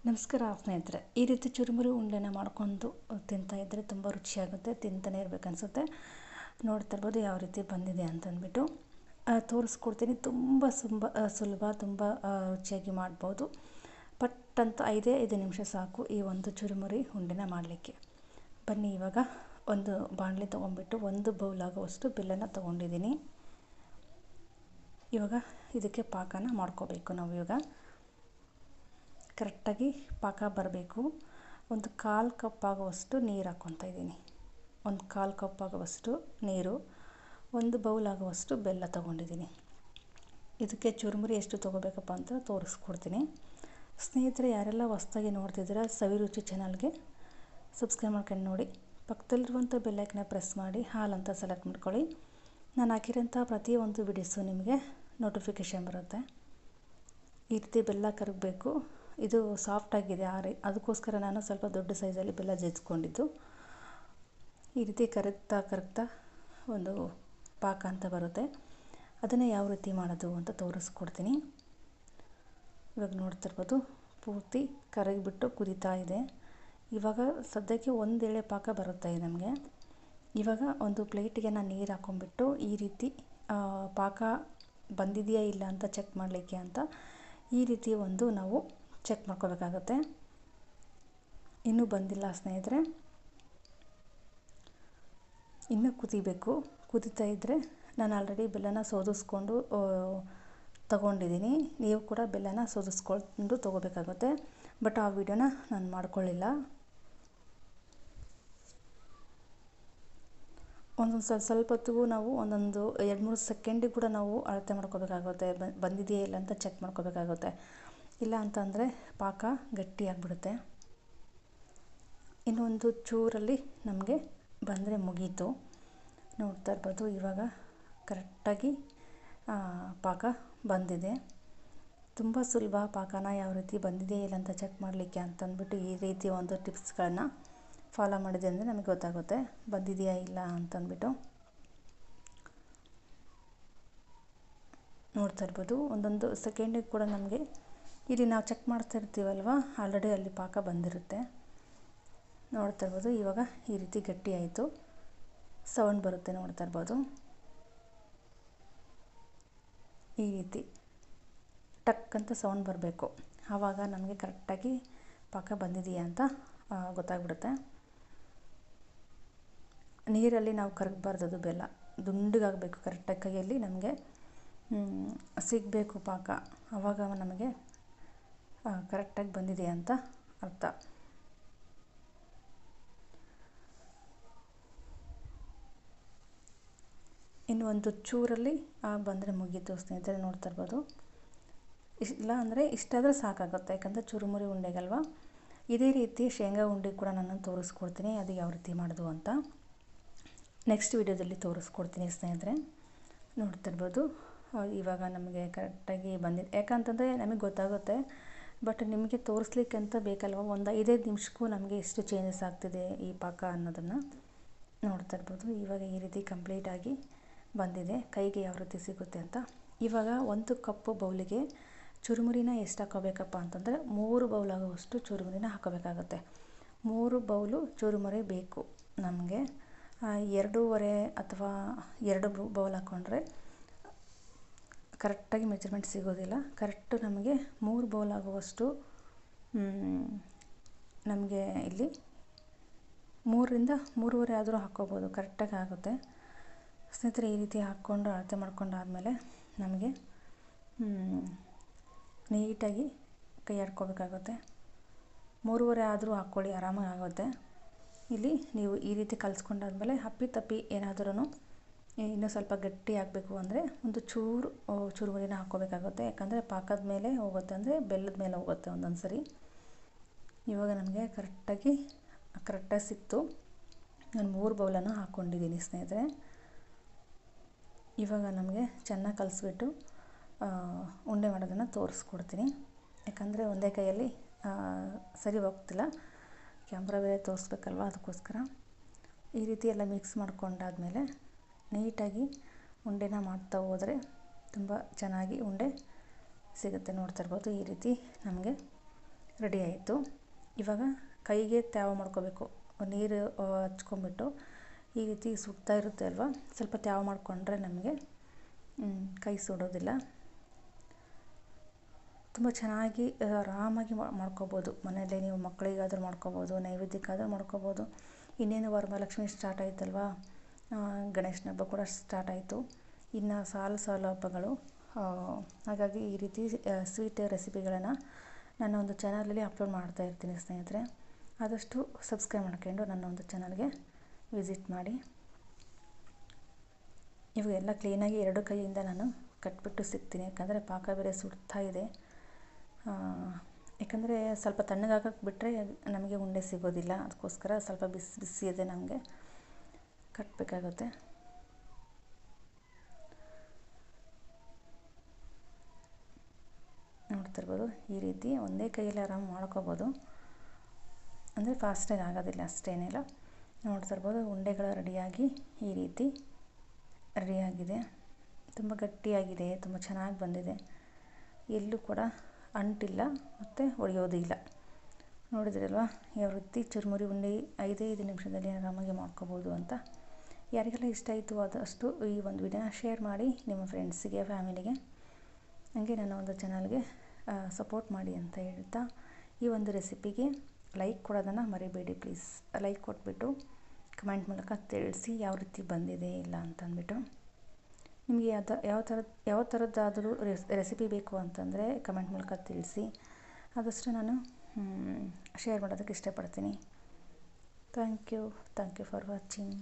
ನಮಸ್ಕಾರ ಸ್ನೇಹಿತರೆ, ಈ ರೀತಿ ಚುರುಮುರಿ ಉಂಡೆನ ಮಾಡ್ಕೊಂಡು ತಿಂತಾಯಿದ್ರೆ ತುಂಬ ರುಚಿಯಾಗುತ್ತೆ. ತಿಂತಾನೆ ಇರಬೇಕನ್ಸುತ್ತೆ. ನೋಡ್ತಾ ಇರ್ಬೋದು ಯಾವ ರೀತಿ ಬಂದಿದೆ ಅಂತಂದ್ಬಿಟ್ಟು ತೋರಿಸ್ಕೊಡ್ತೀನಿ. ತುಂಬ ಸುಲಭ, ತುಂಬ ರುಚಿಯಾಗಿ ಮಾಡ್ಬೋದು. ಪಟ್ ಅಂತ 5 ನಿಮಿಷ ಸಾಕು ಈ ಒಂದು ಚುರುಮುರಿ ಉಂಡೆನ ಮಾಡಲಿಕ್ಕೆ. ಬನ್ನಿ, ಇವಾಗ ಒಂದು ಬಾಣಲೆ ತೊಗೊಂಡ್ಬಿಟ್ಟು 1 ಬೌಲ್ ಆಗುವಷ್ಟು ಬೆಲ್ಲನ ತೊಗೊಂಡಿದ್ದೀನಿ. ಇವಾಗ ಇದಕ್ಕೆ ಪಾಕನ ಮಾಡ್ಕೋಬೇಕು. ನಾವು ಇವಾಗ ಕರೆಕ್ಟಾಗಿ ಪಾಕ ಬರಬೇಕು. ಒಂದು 1/4 ಕಪ್ ಆಗುವಷ್ಟು ನೀರು ಹಾಕ್ಕೊತಾ ಇದ್ದೀನಿ. ಒಂದು 1/4 ಕಪ್ ಆಗುವಷ್ಟು ನೀರು, 1 ಬೌಲ್ ಆಗುವಷ್ಟು ಬೆಲ್ಲ ತೊಗೊಂಡಿದ್ದೀನಿ. ಇದಕ್ಕೆ ಚುರುಮುರಿ ಎಷ್ಟು ತೊಗೋಬೇಕಪ್ಪ ಅಂತ ತೋರಿಸ್ಕೊಡ್ತೀನಿ. ಸ್ನೇಹಿತರೆ, ಯಾರೆಲ್ಲ ಹೊಸ್ದಾಗಿ ನೋಡ್ತಿದ್ದೀರಾ ಸವಿರುಚಿ ಚಾನಲ್ಗೆ ಸಬ್ಸ್ಕ್ರೈಬ್ ಮಾಡ್ಕೊಂಡು ನೋಡಿ. ಪಕ್ಕದಲ್ಲಿರುವಂಥ ಬೆಲ್ಲೈಕನ್ನ ಪ್ರೆಸ್ ಮಾಡಿ ಹಾಲ್ ಅಂತ ಸೆಲೆಕ್ಟ್ ಮಾಡ್ಕೊಳ್ಳಿ. ನಾನು ಹಾಕಿರೋಂಥ ಪ್ರತಿಯೊಂದು ವಿಡಿಯೋಸು ನಿಮಗೆ ನೋಟಿಫಿಕೇಷನ್ ಬರುತ್ತೆ. ಈ ರೀತಿ ಬೆಲ್ಲ ಕರಗಬೇಕು. ಇದು ಸಾಫ್ಟಾಗಿದೆ ಅದಕ್ಕೋಸ್ಕರ ನಾನು ಸ್ವಲ್ಪ ದೊಡ್ಡ ಸೈಜಲ್ಲಿ ಬೆಲ್ಲ ಜಜ್ಜಿಕೊಂಡಿದ್ದು. ಈ ರೀತಿ ಕರಗ್ತಾ ಒಂದು ಪಾಕ ಅಂತ ಬರುತ್ತೆ. ಅದನ್ನು ಯಾವ ರೀತಿ ಮಾಡೋದು ಅಂತ ತೋರಿಸ್ಕೊಡ್ತೀನಿ. ಇವಾಗ ನೋಡ್ತಿರ್ಬೋದು ಪೂರ್ತಿ ಕರಗಿಬಿಟ್ಟು ಕುದೀತಾ ಇದೆ. ಇವಾಗ ಸದ್ಯಕ್ಕೆ 1 ಎಳೆ ಪಾಕ ಬರುತ್ತೆ ನಮಗೆ. ಇವಾಗ ಒಂದು ಪ್ಲೇಟಿಗೆ ನಾನು ನೀರು ಹಾಕ್ಕೊಂಡ್ಬಿಟ್ಟು ಈ ರೀತಿ ಪಾಕ ಬಂದಿದೆಯಾ ಇಲ್ಲ ಅಂತ ಚೆಕ್ ಮಾಡಲಿಕ್ಕೆ ಅಂತ ಈ ರೀತಿ ಒಂದು ನಾವು ಚೆಕ್ ಮಾಡ್ಕೋಬೇಕಾಗತ್ತೆ. ಇನ್ನೂ ಬಂದಿಲ್ಲ ಸ್ನೇಹಿತರೆ, ಇನ್ನೂ ಕುದಿಬೇಕು. ಕುದೀತಾ ಇದ್ದರೆ ನಾನು ಆಲ್ರೆಡಿ ಬೆಲ್ಲನ ಸೋದಿಸ್ಕೊಂಡು ತಗೊಂಡಿದ್ದೀನಿ. ನೀವು ಕೂಡ ಬೆಲ್ಲನ ಸೋದಿಸ್ಕೊಂಡು ತೊಗೋಬೇಕಾಗುತ್ತೆ. ಬಟ್ ಆ ವಿಡಿಯೋನ ನಾನು ಮಾಡ್ಕೊಳ್ಳಿಲ್ಲ. ಒಂದೊಂದು ಸ್ವಲ್ಪ ಹೊತ್ತಿಗೂ ನಾವು ಒಂದೊಂದು 2-3 ಸೆಕೆಂಡಿಗೆ ಕೂಡ ನಾವು ಅಳತೆ ಮಾಡ್ಕೋಬೇಕಾಗುತ್ತೆ. ಬಂದಿದೆಯಾ ಇಲ್ಲ ಅಂತ ಚೆಕ್ ಮಾಡ್ಕೋಬೇಕಾಗುತ್ತೆ. ಇಲ್ಲ ಅಂತಂದರೆ ಪಾಕ ಗಟ್ಟಿಯಾಗಿಬಿಡುತ್ತೆ. ಇನ್ನೊಂದು ಚೂರಲ್ಲಿ ನಮಗೆ ಬಂದರೆ ಮುಗೀತು. ನೋಡ್ತಾ ಇರ್ಬೋದು ಇವಾಗ ಕರೆಕ್ಟಾಗಿ ಪಾಕ ಬಂದಿದೆ. ತುಂಬ ಸುಲಭ. ಪಾಕನ ಯಾವ ರೀತಿ ಬಂದಿದೆಯಾ ಇಲ್ಲ ಅಂತ ಚೆಕ್ ಮಾಡಲಿಕ್ಕೆ ಅಂತಂದ್ಬಿಟ್ಟು ಈ ರೀತಿ ಒಂದು ಟಿಪ್ಸ್ಗಳನ್ನ ಫಾಲೋ ಮಾಡಿದೆ ಅಂದರೆ ನಮಗೆ ಗೊತ್ತಾಗುತ್ತೆ ಬಂದಿದೆಯಾ ಇಲ್ಲ ಅಂತಂದ್ಬಿಟ್ಟು. ನೋಡ್ತಾ ಇರ್ಬೋದು ಒಂದೊಂದು ಸೆಕೆಂಡಿಗೆ ಕೂಡ ನಮಗೆ ಇಲ್ಲಿ ನಾವು ಚೆಕ್ ಮಾಡ್ತಾ ಇರ್ತೀವಲ್ವ, ಆಲ್ರೆಡಿ ಅಲ್ಲಿ ಪಾಕ ಬಂದಿರುತ್ತೆ. ನೋಡ್ತಾ ಇರ್ಬೋದು ಇವಾಗ ಈ ರೀತಿ ಗಟ್ಟಿ ಆಯಿತು. ಸೌಂಡ್ ಬರುತ್ತೆ ನೋಡ್ತಾ ಇರ್ಬೋದು. ಈ ರೀತಿ ಟಕ್ ಅಂತ ಸೌಂಡ್ ಬರಬೇಕು. ಆವಾಗ ನಮಗೆ ಕರೆಕ್ಟಾಗಿ ಪಾಕ ಬಂದಿದೆಯಾ ಅಂತ ಗೊತ್ತಾಗ್ಬಿಡುತ್ತೆ. ನೀರಲ್ಲಿ ನಾವು ಕರಗಬಾರ್ದು. ಅದು ಬೆಲ್ಲ ದುಂಡಗಾಗಬೇಕು. ಕರೆಕ್ಟಾಗಿ ಕೈಯಲ್ಲಿ ನಮಗೆ ಸಿಗಬೇಕು ಪಾಕ. ಆವಾಗ ನಮಗೆ ಕರೆಕ್ಟಾಗಿ ಬಂದಿದೆ ಅಂತ ಅರ್ಥ. ಇನ್ನು ಒಂದು ಚೂರಲ್ಲಿ ಬಂದರೆ ಮುಗೀತು ಸ್ನೇಹಿತರೆ. ನೋಡ್ತಾ ಇರ್ಬೋದು. ಇಲ್ಲ ಅಂದರೆ ಇಷ್ಟಾದರೆ ಸಾಕಾಗುತ್ತೆ, ಯಾಕಂದರೆ ಚುರುಮುರಿ ಉಂಡೆಗಲ್ವ. ಇದೇ ರೀತಿ ಶೇಂಗಾ ಉಂಡೆ ಕೂಡ ನಾನು ತೋರಿಸ್ಕೊಡ್ತೀನಿ. ಅದು ಯಾವ ರೀತಿ ಮಾಡೋದು ಅಂತ ನೆಕ್ಸ್ಟ್ ವಿಡಿಯೋದಲ್ಲಿ ತೋರಿಸ್ಕೊಡ್ತೀನಿ ಸ್ನೇಹಿತರೆ. ನೋಡ್ತಾ ಇರ್ಬೋದು ಇವಾಗ ನಮಗೆ ಕರೆಕ್ಟಾಗಿ ಬಂದಿದೆ. ಯಾಕಂತಂದರೆ ನಮಗೆ ಗೊತ್ತಾಗುತ್ತೆ, ಬಟ್ ನಿಮಗೆ ತೋರಿಸ್ಲಿಕ್ಕೆ ಅಂತ ಬೇಕಲ್ವ. ಒಂದು 5 ನಿಮಿಷಕ್ಕೂ ನಮಗೆ ಎಷ್ಟು ಚೇಂಜಸ್ ಆಗ್ತಿದೆ ಈ ಪಾಕ ಅನ್ನೋದನ್ನು ನೋಡ್ತಾ ಇರ್ಬೋದು. ಇವಾಗ ಈ ರೀತಿ ಕಂಪ್ಲೀಟಾಗಿ ಬಂದಿದೆ. ಕೈಗೆ ಯಾವ ರೀತಿ ಸಿಗುತ್ತೆ ಅಂತ. ಇವಾಗ 1 ಕಪ್ ಬೌಲಿಗೆ ಚುರುಮುರಿನ ಎಷ್ಟು ಹಾಕೋಬೇಕಪ್ಪ ಅಂತಂದರೆ 3 ಬೌಲ್ ಆಗುವಷ್ಟು ಚುರುಮುರಿನ ಹಾಕೋಬೇಕಾಗುತ್ತೆ. 3 ಬೌಲು ಚುರುಮುರಿ ಬೇಕು ನಮಗೆ. 2.5 ಅಥವಾ 2 ಬೌಲ್ ಹಾಕ್ಕೊಂಡ್ರೆ ಕರೆಕ್ಟಾಗಿ ಮೆಜರ್ಮೆಂಟ್ ಸಿಗೋದಿಲ್ಲ. ಕರೆಕ್ಟು ನಮಗೆ 3 ಬೌಲ್ ಆಗುವಷ್ಟು ನಮಗೆ ಇಲ್ಲಿ 3ರಿಂದ 3.5 ಆದರೂ ಹಾಕ್ಕೋಬೋದು. ಕರೆಕ್ಟಾಗಿ ಆಗುತ್ತೆ ಸ್ನೇಹಿತರೆ. ಈ ರೀತಿ ಹಾಕ್ಕೊಂಡು ಅಳತೆ ಮಾಡ್ಕೊಂಡಾದಮೇಲೆ ನಮಗೆ ನೀಟಾಗಿ ಕೈ ಆಡ್ಕೋಬೇಕಾಗುತ್ತೆ. 3.5 ಆದರೂ ಹಾಕ್ಕೊಳ್ಳಿ, ಆರಾಮಾಗಿ ಆಗುತ್ತೆ. ಇಲ್ಲಿ ನೀವು ಈ ರೀತಿ ಕಲಿಸ್ಕೊಂಡಾದ್ಮೇಲೆ ಅಪ್ಪಿತಪ್ಪಿ ಏನಾದ್ರೂ ಇನ್ನೂ ಸ್ವಲ್ಪ ಗಟ್ಟಿ ಆಗಬೇಕು ಅಂದರೆ ಒಂದು ಚೂರು ಚುರುಮುರಿನ ಹಾಕ್ಕೋಬೇಕಾಗುತ್ತೆ. ಯಾಕಂದರೆ ಪಾಕದ ಮೇಲೆ ಹೋಗುತ್ತೆ, ಅಂದರೆ ಬೆಲ್ಲದ ಮೇಲೆ ಹೋಗುತ್ತೆ ಒಂದೊಂದು ಸರಿ. ಇವಾಗ ನಮಗೆ ಕರೆಕ್ಟಾಗಿ ಸಿಕ್ತು. ನಾನು 3 ಬೌಲನ್ನು ಹಾಕ್ಕೊಂಡಿದ್ದೀನಿ ಸ್ನೇಹಿತರೆ. ಇವಾಗ ನಮಗೆ ಚೆನ್ನಾಗಿ ಕಲಿಸ್ಬಿಟ್ಟು ಉಂಡೆ ಮಾಡೋದನ್ನು ತೋರಿಸ್ಕೊಡ್ತೀನಿ. ಯಾಕಂದರೆ ಒಂದೇ ಕೈಯಲ್ಲಿ ಸರಿ ಹೋಗ್ತಿಲ್ಲ, ಕ್ಯಾಮ್ರಾ ಬೇರೆ ತೋರಿಸ್ಬೇಕಲ್ವ, ಅದಕ್ಕೋಸ್ಕರ. ಈ ರೀತಿ ಎಲ್ಲ ಮಿಕ್ಸ್ ಮಾಡ್ಕೊಂಡಾದಮೇಲೆ ನೀಟಾಗಿ ಉಂಡೆನ ಮಾಡ್ತಾ ಹೋದರೆ ತುಂಬ ಚೆನ್ನಾಗಿ ಉಂಡೆ ಸಿಗುತ್ತೆ. ನೋಡ್ತಾ ಇರ್ಬೋದು ಈ ರೀತಿ ನಮಗೆ ರೆಡಿ ಆಯಿತು. ಇವಾಗ ಕೈಗೆ ತ್ಯಾವ ಮಾಡ್ಕೋಬೇಕು. ನೀರು ಹಚ್ಕೊಂಬಿಟ್ಟು ಈ ರೀತಿ ಸುಡ್ತಾ ಇರುತ್ತೆ ಅಲ್ವಾ, ಸ್ವಲ್ಪ ತ್ಯಾವ ಮಾಡಿಕೊಂಡ್ರೆ ನಮಗೆ ಕೈ ಸುಡೋದಿಲ್ಲ. ತುಂಬ ಚೆನ್ನಾಗಿ ಆರಾಮಾಗಿ ಮಾಡ್ಕೋಬೋದು. ಮನೆಯಲ್ಲೇ ನೀವು ಮಕ್ಕಳಿಗಾದರೂ ಮಾಡ್ಕೋಬೋದು, ನೈವೇದ್ಯಕ್ಕಾದರೂ ಮಾಡ್ಕೋಬೋದು. ಇನ್ನೇನು ವರಮಹಾಲಕ್ಷ್ಮಿ ಸ್ಟಾರ್ಟ್ ಆಯ್ತಲ್ವಾ, ಗಣೇಶನ ಹಬ್ಬ ಕೂಡ ಸ್ಟಾರ್ಟ್ ಆಯಿತು. ಇನ್ನು ಸಾಲು ಸಾಲು ಹಬ್ಬಗಳು. ಹಾಗಾಗಿ ಈ ರೀತಿ ಸ್ವೀಟ್ ರೆಸಿಪಿಗಳನ್ನು ನನ್ನ ಒಂದು ಚಾನಲಲ್ಲಿ ಅಪ್ಲೋಡ್ ಮಾಡ್ತಾ ಇರ್ತೀನಿ ಸ್ನೇಹಿತರೆ. ಆದಷ್ಟು ಸಬ್ಸ್ಕ್ರೈಬ್ ಮಾಡ್ಕೊಂಡು ನನ್ನ ಒಂದು ಚಾನಲ್ಗೆ ವಿಸಿಟ್ ಮಾಡಿ. ಇವಾಗೆಲ್ಲ ಕ್ಲೀನಾಗಿ 2 ಕೈಯಿಂದ ನಾನು ಕಟ್ಬಿಟ್ಟು ಸಿಗ್ತೀನಿ, ಯಾಕಂದರೆ ಪಾಕ ಬೇರೆ ಸುಡ್ತಾ ಇದೆ. ಯಾಕಂದರೆ ಸ್ವಲ್ಪ ತಣ್ಣಗಾಗಕ್ಕೆ ಬಿಟ್ಟರೆ ನಮಗೆ ಉಂಡೆ ಸಿಗೋದಿಲ್ಲ, ಅದಕ್ಕೋಸ್ಕರ ಸ್ವಲ್ಪ ಬಿಸಿ ಬಿಸಿ ಇದೆ ನಮಗೆ ಕಟ್ಟಬೇಕಾಗುತ್ತೆ. ನೋಡ್ತಿರ್ಬೋದು, ಈ ರೀತಿ ಒಂದೇ ಕೈಯಲ್ಲಿ ಆರಾಮ್ ಮಾಡ್ಕೋಬೋದು, ಅಂದರೆ ಫಾಸ್ಟಾಗಿ ಆಗೋದಿಲ್ಲ ಅಷ್ಟೇನಿಲ್ಲ. ನೋಡ್ತಿರ್ಬೋದು, ಉಂಡೆಗಳು ರೆಡಿಯಾಗಿ ಈ ರೀತಿ ರೆಡಿಯಾಗಿದೆ. ತುಂಬ ಗಟ್ಟಿಯಾಗಿದೆ, ತುಂಬ ಚೆನ್ನಾಗಿ ಬಂದಿದೆ, ಎಲ್ಲೂ ಕೂಡ ಅಂಟಿಲ್ಲ ಮತ್ತು ಒಡೆಯೋದು ಇಲ್ಲ. ನೋಡಿದ್ರಲ್ವ ಯಾವ ರೀತಿ ಚುರುಮುರಿ ಉಂಡೆ 5 ನಿಮಿಷದಲ್ಲಿ ಆರಾಮಾಗಿ ಮಾಡ್ಕೋಬೋದು ಅಂತ. ಯಾರಿಗೆಲ್ಲ ಇಷ್ಟ ಆಯಿತು ಆದಷ್ಟು ಈ ಒಂದು ವಿಡಿಯೋನ ಶೇರ್ ಮಾಡಿ ನಿಮ್ಮ ಫ್ರೆಂಡ್ಸಿಗೆ, ಫ್ಯಾಮಿಲಿಗೆ. ಹಾಗೆ ನನ್ನ ಒಂದು ಚಾನಲ್ಗೆ ಸಪೋರ್ಟ್ ಮಾಡಿ ಅಂತ ಹೇಳ್ತಾ, ಈ ಒಂದು ರೆಸಿಪಿಗೆ ಲೈಕ್ ಕೊಡೋದನ್ನು ಮರಿಬೇಡಿ ಪ್ಲೀಸ್. ಲೈಕ್ ಕೊಟ್ಬಿಟ್ಟು ಕಮೆಂಟ್ ಮೂಲಕ ತಿಳಿಸಿ ಯಾವ ರೀತಿ ಬಂದಿದೆ ಇಲ್ಲ ಅಂತಂದ್ಬಿಟ್ಟು. ನಿಮಗೆ ಯಾವ ಥರದ್ದಾದರೂ ರೆಸಿಪಿ ಬೇಕು ಅಂತಂದರೆ ಕಮೆಂಟ್ ಮೂಲಕ ತಿಳಿಸಿ. ಆದಷ್ಟು ನಾನು ಶೇರ್ ಮಾಡೋದಕ್ಕೆ ಇಷ್ಟಪಡ್ತೀನಿ. Thank you for watching.